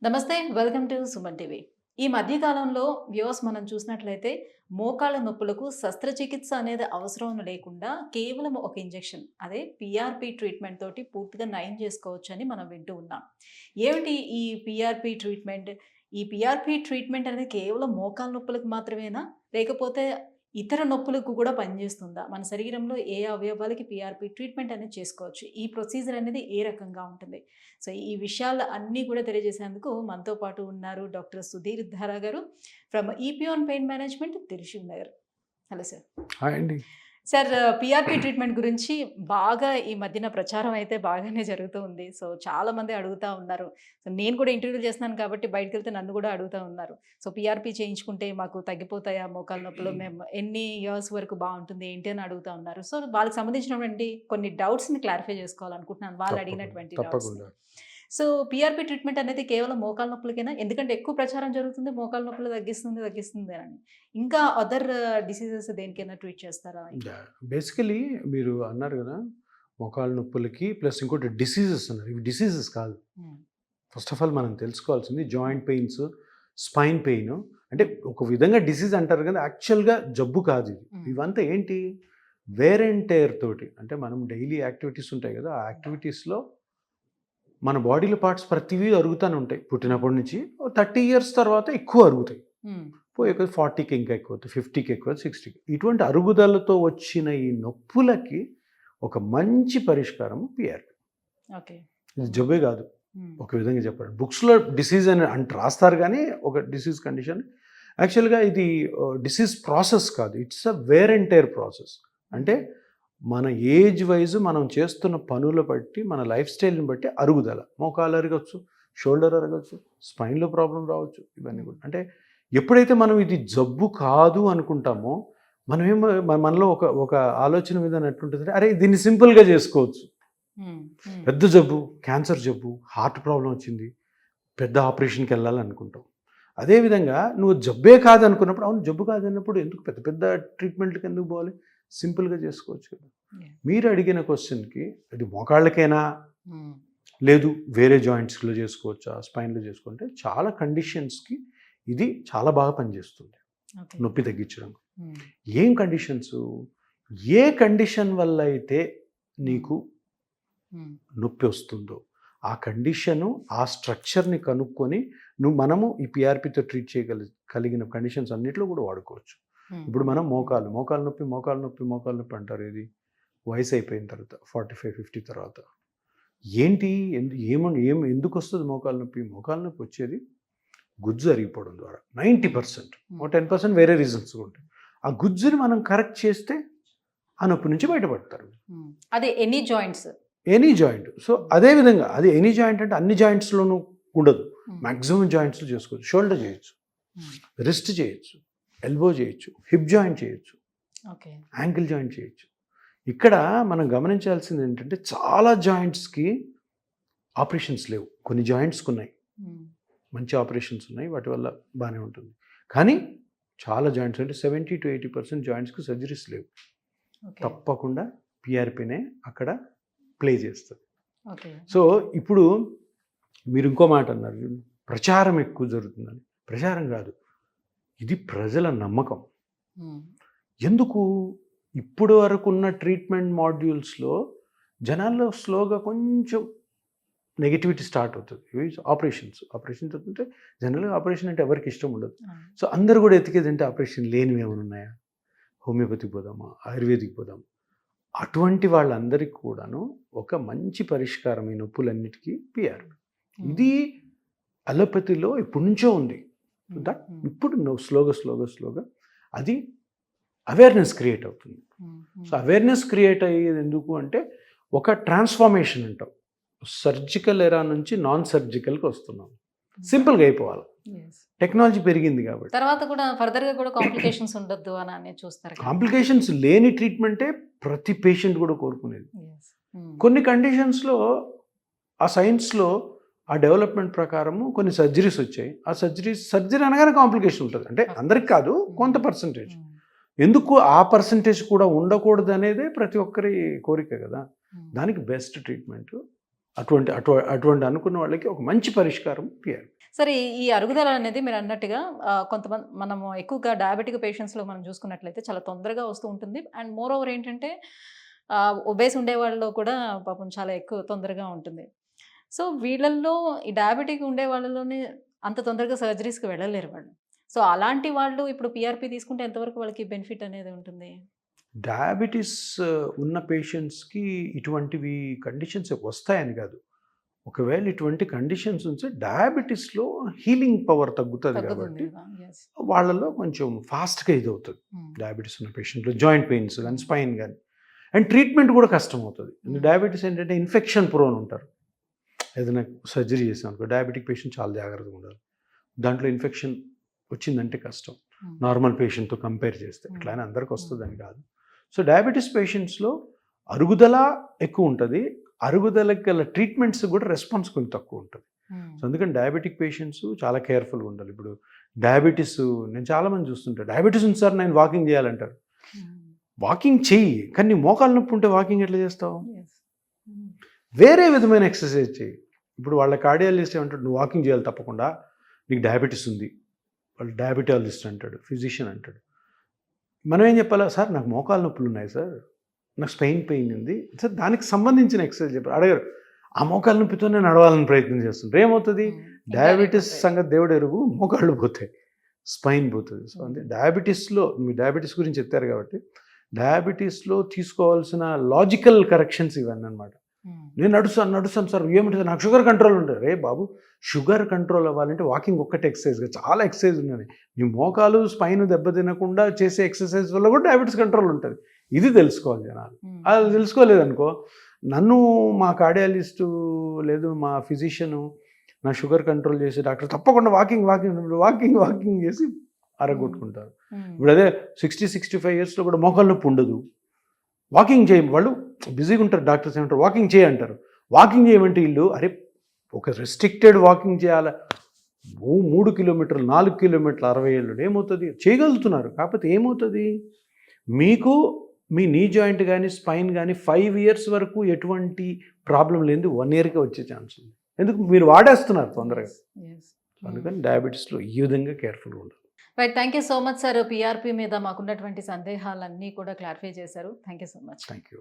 నమస్తే. Welcome to Suman TV. ఈ మధ్య కాలంలో వ్యూవర్స్ మనం చూసినట్లయితే మోకాళ్ళ నొప్పులకు శస్త్రచికిత్స అనేది అవసరం లేకుండా కేవలం ఒక ఇంజెక్షన్ అదే పీఆర్పీ ట్రీట్మెంట్ తోటి పూర్తిగా నయం చేసుకోవచ్చని మనం వింటూ ఉన్నాం. ఏమిటి ఈ పీఆర్పీ ట్రీట్మెంట్? ఈ పీఆర్పీ ట్రీట్మెంట్ అనేది కేవలం మోకాళ్ళ నొప్పులకు మాత్రమేనా? లేకపోతే ఇతర నొప్పులకు కూడా పనిచేస్తుందా? మన శరీరంలో ఏ అవయవాలకి పీఆర్పీ ట్రీట్మెంట్ అనేది చేసుకోవచ్చు? ఈ ప్రొసీజర్ అనేది ఏ రకంగా ఉంటుంది? సో, ఈ విషయాలు అన్నీ కూడా తెలియజేసేందుకు మనతో పాటు ఉన్నారు doctor Sudheer Dhara garu from Epione pain management, Dilsukh Nagar. Hello sir. Hi అండి. సార్, పీఆర్పీ ట్రీట్మెంట్ గురించి బాగా ఈ మధ్యన ప్రచారం అయితే బాగానే జరుగుతూ ఉంది. సో, చాలామంది అడుగుతా ఉన్నారు. సో, నేను కూడా ఇంటర్వ్యూలు చేస్తున్నాను కాబట్టి బయటికెళ్తే నన్ను కూడా అడుగుతా ఉన్నారు. సో, పీఆర్పీ చేయించుకుంటే మాకు తగ్గిపోతాయా మోకాళ్ళ నొప్పులు? మేము ఎన్ని ఇయర్స్ వరకు బావుంటుంది ఏంటి అని అడుగుతా ఉన్నారు. సో, వాళ్ళకి సంబంధించినటువంటి కొన్ని డౌట్స్‌ని క్లారిఫై చేసుకోవాలనుకుంటున్నాను. వాళ్ళు అడిగినటువంటి డౌట్స్‌ని. తప్పకుండా. సో, పీఆర్పీ ట్రీట్మెంట్ అనేది కేవలం మోకాళ్ళ నొప్పులకేనా? ఎందుకంటే ఎక్కువ ప్రచారం జరుగుతుంది మోకాళ్ళ నొప్పులు తగ్గిస్తుంది అని. ఇంకా అదర్ డిసీజెస్ దేనికైనా ట్రీట్ చేస్తారా? బేసికలీ మీరు అన్నారు కదా, మోకాళ్ళ నొప్పులకి ప్లస్ ఇంకోటి డిసీజెస్ అన్నారు. ఇవి డిసీజెస్ కాదు. హ్మ్. ఫస్ట్ ఆఫ్ ఆల్ మనం తెలుసుకోవాల్సింది జాయింట్ పెయిన్స్, స్పైన్ పెయిన్ అంటే ఒక విధంగా డిసీజ్ అంటారు కదా, యాక్చువల్గా జబ్బు కాదు ఇది. ఇవంతా ఏంటి, వేర్ అండ్ టేర్ తోటి. అంటే మనం డైలీ యాక్టివిటీస్ ఉంటాయి కదా, ఆ యాక్టివిటీస్లో మన బాడీలో పార్ట్స్ ప్రతివీ అరుగుతూనే ఉంటాయి. పుట్టినప్పటి నుంచి 30 ఇయర్స్ తర్వాత ఎక్కువ అరుగుతాయి. పోయే 40కి ఇంకా ఎక్కువ, 50కి ఎక్కువ, 60కి. ఇటువంటి అరుగుదలతో వచ్చిన ఈ నొప్పులకి ఒక మంచి పరిష్కారం పిఆర్పి. ఓకే. ఇది జబ్బే కాదు, ఒక విధంగా చెప్పండి. బుక్స్లో డిసీజ్ అని రాస్తారు కానీ ఒక డిసీజ్ కండిషన్. యాక్చువల్గా ఇది డిసీజ్ ప్రాసెస్ కాదు, it's a where and tear process. అంటే మన ఏజ్ వైజ్ మనం చేస్తున్న పనుల బట్టి, మన లైఫ్ స్టైల్ని బట్టి అరుగుదల. మోకాలు అరగచ్చు, షోల్డర్ అరగచ్చు, స్పైన్లో ప్రాబ్లం రావచ్చు, ఇవన్నీ కూడా. అంటే ఎప్పుడైతే మనం ఇది జబ్బు కాదు అనుకుంటామో, మనలో ఒక ఆలోచన విధానం ఎట్లుంటుందంటే, అరే దీన్ని సింపుల్గా చేసుకోవచ్చు. పెద్ద జబ్బు, క్యాన్సర్ జబ్బు, హార్ట్ ప్రాబ్లం వచ్చింది, పెద్ద ఆపరేషన్కి వెళ్ళాలి అనుకుంటాం. అదేవిధంగా నువ్వు జబ్బే కాదు అనుకున్నప్పుడు, అవును జబ్బు కాదన్నప్పుడు ఎందుకు పెద్ద పెద్ద ట్రీట్మెంట్కి ఎందుకు పోవాలి, సింపుల్గా చేసుకోవచ్చు కదా. మీరు అడిగిన క్వశ్చన్కి, అది మోకాళ్ళకైనా లేదు వేరే జాయింట్స్లో చేసుకోవచ్చా, స్పైన్లో చేసుకుంటే చాలా కండిషన్స్కి ఇది చాలా బాగా పనిచేస్తుంది నొప్పి తగ్గించడం. ఏం కండిషన్స్, ఏ కండిషన్ వల్ల అయితే నీకు నొప్పి వస్తుందో ఆ కండిషను, ఆ స్ట్రక్చర్ని కనుక్కొని మనము ఈ పిఆర్పితో ట్రీట్ చేయగలిగిన కండిషన్స్ అన్నిట్లో కూడా వాడుకోవచ్చు. ఇప్పుడు మనం మోకాలు నొప్పి అంటారు. ఇది వయసు అయిపోయిన తర్వాత 45-50 తర్వాత ఏంటి, ఎందుకు వస్తుంది మోకాలు నొప్పి వచ్చేది గుజ్జు అరిగిపోవడం ద్వారా 90%. 10% వేరే రీజన్స్ ఉంటాయి. ఆ గుజ్జుని మనం కరెక్ట్ చేస్తే ఆ నొప్పి నుంచి బయటపడతారు. అదే ఎనీ జాయింట్. సో అదేవిధంగా అది ఎనీ జాయింట్ అంటే అన్ని జాయింట్స్లోనూ ఉండదు, మ్యాక్సిమం జాయింట్స్లో చేసుకోవచ్చు. షోల్డర్ చేయొచ్చు, రిస్ట్ చేయొచ్చు, ఎల్బో చేయొచ్చు, హిప్ జాయింట్ చేయొచ్చు, యాంకిల్ జాయింట్ చేయొచ్చు. ఇక్కడ మనం గమనించాల్సింది ఏంటంటే, చాలా జాయింట్స్కి ఆపరేషన్స్ లేవు, కొన్ని జాయింట్స్కి ఉన్నాయి, మంచి ఆపరేషన్స్ ఉన్నాయి, వాటి వల్ల బాగానే ఉంటుంది. కానీ చాలా జాయింట్స్ అంటే 70-80% జాయింట్స్కి సర్జరీస్ లేవు. తప్పకుండా పిఆర్పినే అక్కడ ప్లే చేస్తుంది. సో ఇప్పుడు మీరు ఇంకో మాట అన్నారు, ప్రచారం ఎక్కువ జరుగుతుందని. ప్రచారం కాదు, ఇది ప్రజల నమ్మకం. ఎందుకు ఇప్పుడు వరకు ఉన్న ట్రీట్మెంట్ మాడ్యూల్స్లో జనాల్లో స్లోగా కొంచెం నెగిటివిటీ స్టార్ట్ అవుతుంది. ఆపరేషన్స్ అవుతుంటే జనరల్గా ఆపరేషన్ అంటే ఎవరికి ఇష్టం ఉండదు. సో అందరు కూడా ఎతికేది అంటే ఆపరేషన్ లేనివి ఏమైనా ఉన్నాయా, హోమియోపతికి పోదామా, ఆయుర్వేదిక్ పోదామా. అటువంటి వాళ్ళందరికీ కూడాను ఒక మంచి పరిష్కారం ఈ నొప్పులన్నిటికీ పిఆర్పి. ఇది అలోపతిలో ఇప్పటి నుంచో ఉంది. దట్ ఇప్పుడు స్లోగా అది అవేర్నెస్ క్రియేట్ అవుతుంది. సో అవేర్నెస్ క్రియేట్ అయ్యేది ఎందుకు అంటే, ఒక ట్రాన్స్ఫార్మేషన్ అంటాం. సర్జికల్ ఎరా నుంచి నాన్ సర్జికల్కి వస్తున్నాం. సింపుల్గా అయిపోవాలి, టెక్నాలజీ పెరిగింది కాబట్టి. తర్వాత కూడా ఫర్దర్గా కూడా కాంప్లికేషన్స్ ఉండొద్దు అని చూస్తారు. కాంప్లికేషన్స్ లేని ట్రీట్మెంటే ప్రతి పేషెంట్ కూడా కోరుకునేది. కొన్ని కండిషన్స్లో ఆ సైన్స్లో ఆ డెవలప్మెంట్ ప్రకారము కొన్ని సర్జరీస్ వచ్చాయి. ఆ సర్జరీ అనగానే కాంప్లికేషన్ ఉంటుంది. అంటే అందరికి కాదు, కొంత పర్సంటేజ్. ఎందుకు ఆ పర్సంటేజ్ కూడా ఉండకూడదు అనేదే ప్రతి ఒక్కరి కోరిక కదా. దానికి బెస్ట్ ట్రీట్మెంట్ అటువంటి అనుకున్న వాళ్ళకి ఒక మంచి పరిష్కారం పిఆర్పి. సరే ఈ అరుగుదల అనేది మీరు అన్నట్టుగా కొంతమంది మనము ఎక్కువగా డయాబెటిక్ పేషెంట్స్లో మనం చూసుకున్నట్లయితే చాలా తొందరగా వస్తూ ఉంటుంది. అండ్ మోర్ ఓవర్ ఏంటంటే ఒబేస్ ఉండే వాళ్ళలో కూడా పాపం చాలా ఎక్కువ తొందరగా ఉంటుంది. సో వీళ్ళల్లో ఈ డయాబెటిక్ ఉండే వాళ్ళలోనే అంత తొందరగా సర్జరీస్కి వెళ్ళలేరు వాళ్ళు. సో అలాంటి వాళ్ళు ఇప్పుడు పిఆర్పి తీసుకుంటే ఎంతవరకు వాళ్ళకి బెనిఫిట్ అనేది ఉంటుంది? డయాబెటీస్ ఉన్న పేషెంట్స్కి ఇటువంటివి కండిషన్స్ వస్తాయని కాదు. ఒకవేళ ఇటువంటి కండిషన్స్ ఉంటే డయాబెటీస్లో హీలింగ్ పవర్ తగ్గుతుంది కాబట్టి Yes. వాళ్ళలో కొంచెం ఫాస్ట్గా ఇది అవుతుంది. Hmm. డయాబెటీస్ ఉన్న పేషెంట్లో జాయింట్ పెయిన్స్ కానీ స్పైన్ కానీ అండ్ ట్రీట్మెంట్ కూడా కష్టం అవుతుంది. డయాబెటీస్ ఏంటంటే ఇన్ఫెక్షన్ ప్రోన్ ఉంటారు. ఏదైనా సర్జరీ చేసాం అనుకో డయాబెటిక్ పేషెంట్ చాలా జాగ్రత్తగా ఉండాలి. దాంట్లో ఇన్ఫెక్షన్ వచ్చిందంటే కష్టం నార్మల్ పేషెంట్తో కంపేర్ చేస్తే. అట్లా అని అందరికి వస్తుందని కాదు. సో డయాబెటీస్ పేషెంట్స్లో అరుగుదల ఎక్కువ ఉంటుంది. అరుగుదలకి గల ట్రీట్మెంట్స్ కూడా రెస్పాన్స్ కొంచెం తక్కువ ఉంటుంది. సో అందుకని డయాబెటిక్ పేషెంట్స్ చాలా కేర్ఫుల్గా ఉండాలి. ఇప్పుడు డయాబెటీస్ నేను చాలామంది చూస్తుంటాను, డయాబెటీస్ ఉంది సార్ నేను వాకింగ్ చేయాలంటారు. వాకింగ్ చెయ్యి, కానీ నీ మోకాలు నొప్పి ఉంటే వాకింగ్ ఎట్లా చేస్తావు? వేరే విధమైన ఎక్సర్సైజ్ చెయ్యి. ఇప్పుడు వాళ్ళ కార్డియాలజిస్ట్ ఏమంటాడు, నువ్వు వాకింగ్ చేయాలి తప్పకుండా, నీకు డయాబెటీస్ ఉంది. వాళ్ళు డయాబెటాలజిస్ట్ అంటాడు, ఫిజిషియన్ అంటాడు. మనం ఏం చెప్పాలా, సార్ నాకు మోకాలు నొప్పులు ఉన్నాయి సార్, నాకు స్పెయిన్ పెయిన్ ఉంది సార్, దానికి సంబంధించిన ఎక్సర్సైజ్ చెప్పారు. అడగారు, ఆ మోకాలు నొప్పితోనే నడవాలని ప్రయత్నం చేస్తుంటారు. ఏమవుతుంది? డయాబెటీస్ సంగతి దేవుడు ఎరుగు, మోకాళ్ళు పోతాయి, స్పైన్ పోతుంది. సో అంటే డయాబెటీస్లో మీ డయాబెటీస్ గురించి చెప్తారు కాబట్టి డయాబెటీస్లో తీసుకోవాల్సిన లాజికల్ కరెక్షన్స్ ఇవన్నీ అనమాట. నేను నడుస్తాను సార్, ఏమిటి నాకు షుగర్ కంట్రోల్ ఉంటుంది. రే బాబు, షుగర్ కంట్రోల్ అవ్వాలంటే వాకింగ్ ఒక్కటే ఎక్సర్సైజ్గా చాలా ఎక్సర్సైజ్ ఉన్నాయి. మీ మోకాలు స్పైన్ దెబ్బతినకుండా చేసే ఎక్సర్సైజ్ వల్ల కూడా డయాబెటీస్ కంట్రోల్ ఉంటుంది. ఇది తెలుసుకోవాలి జనాలు. అది తెలుసుకోలేదనుకో, నన్ను మా కార్డియాలజిస్టు లేదు మా ఫిజిషియను నా షుగర్ కంట్రోల్ చేసే డాక్టర్ తప్పకుండా వాకింగ్ చేసి అరగొట్టుకుంటారు. ఇప్పుడు అదే 60-65 ఇయర్స్లో కూడా మోకాలు నొప్పి ఉండదు. వాకింగ్ చేయ వాళ్ళు బిజీగా ఉంటారు. డాక్టర్స్ ఏమంటారు, వాకింగ్ చేయంటారు. వాకింగ్ చేయమంటే వీళ్ళు అరే ఒక రెస్ట్రిక్టెడ్ వాకింగ్ చేయాలి, 3 కిలోమీటర్లు 4 కిలోమీటర్లు 60 ఏళ్ళు ఏమవుతుంది? చేయగలుగుతున్నారు. కాకపోతే ఏమవుతుంది, మీకు మీ నీ జాయింట్ కానీ స్పైన్ కానీ 5 ఇయర్స్ వరకు ఎటువంటి ప్రాబ్లం లేదు, 1 ఇయర్కే వచ్చే ఛాన్స్ ఉంది. ఎందుకు? మీరు వాడేస్తున్నారు తొందరగా. అందుకని డయాబెటీస్లో ఈ విధంగా కేర్ఫుల్గా ఉండాలి. Right, thank you so much sir. PRP మీద మాకున్నటువంటి సందేహాలన్నీ కూడా క్లారిఫై చేశారు. Thank you so much. Thank you.